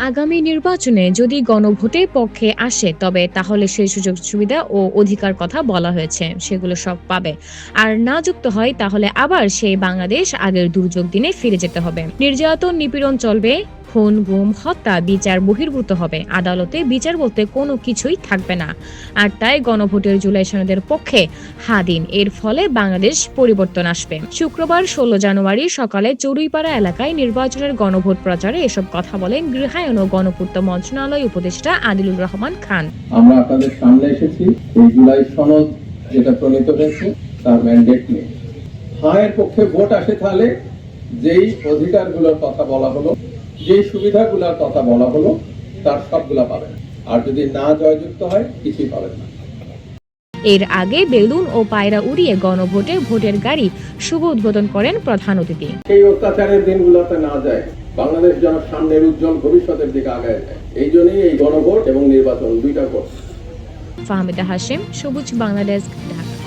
আগামী নির্বাচনে যদি গণভোটের পক্ষে আসে তবে তাহলে সেই সুযোগ সুবিধা ও অধিকার কথা বলা হয়েছে সেগুলো সব পাবে। আর না যুক্ত হয় তাহলে আবার সেই বাংলাদেশ আগের দুর্যোগ দিনে ফিরে যেতে হবে। নির্যাতন নিপীড়ন চলবে, খুন গুম হত্যা বিচার বহির্ভূত হবে, আদালতে বিচার বলতে কোনো কিছুই থাকবে না। আর তাই গণভোটের জুলাই সনদের পক্ষে হা দিন, এর ফলে বাংলাদেশ পরিবর্তন আসবে। শুক্রবার 16 জানুয়ারি সকালে চড়ুইপাড়া এলাকায় নির্বাচনের গণভোট প্রচারে এসব কথা বলেন গৃহায়ন ও গণপূর্ত মন্ত্রণালয় উপদেষ্টা আদিলুর রহমান খান। আমরা আপনাদের সামনে এসেছি এই জুলাই সনদ যেটা প্রণীত হয়েছে তার ম্যান্ডেট নিয়ে। হ্যাঁ এর পক্ষে ভোট আসে তাহলে যেই অধিকারগুলোর কথা বলা হলো, যেই সুবিধাগুলোর কথা বলা হলো তার সবগুলা পাবেন। আর যদি না জয়যুক্ত হয় কিছুই পাবেন না। এর আগে বেলুন ও পায়রা উড়িয়ে গণভোটে ভোটের গাড়ি শুভ উদ্বোধন করেন প্রধান অতিথি। সেই অত্যাচারের দিনগুলোতে না যায়, বাংলাদেশ যেন সামনের উজ্জ্বল ভবিষ্যতের দিকে আগায় যায়, এই জন্যই এই গণভোট এবং নির্বাচন দুইটা করছে। ফাহমিদা হাশেম, সবুজ বাংলাদেশ, ঢাকা।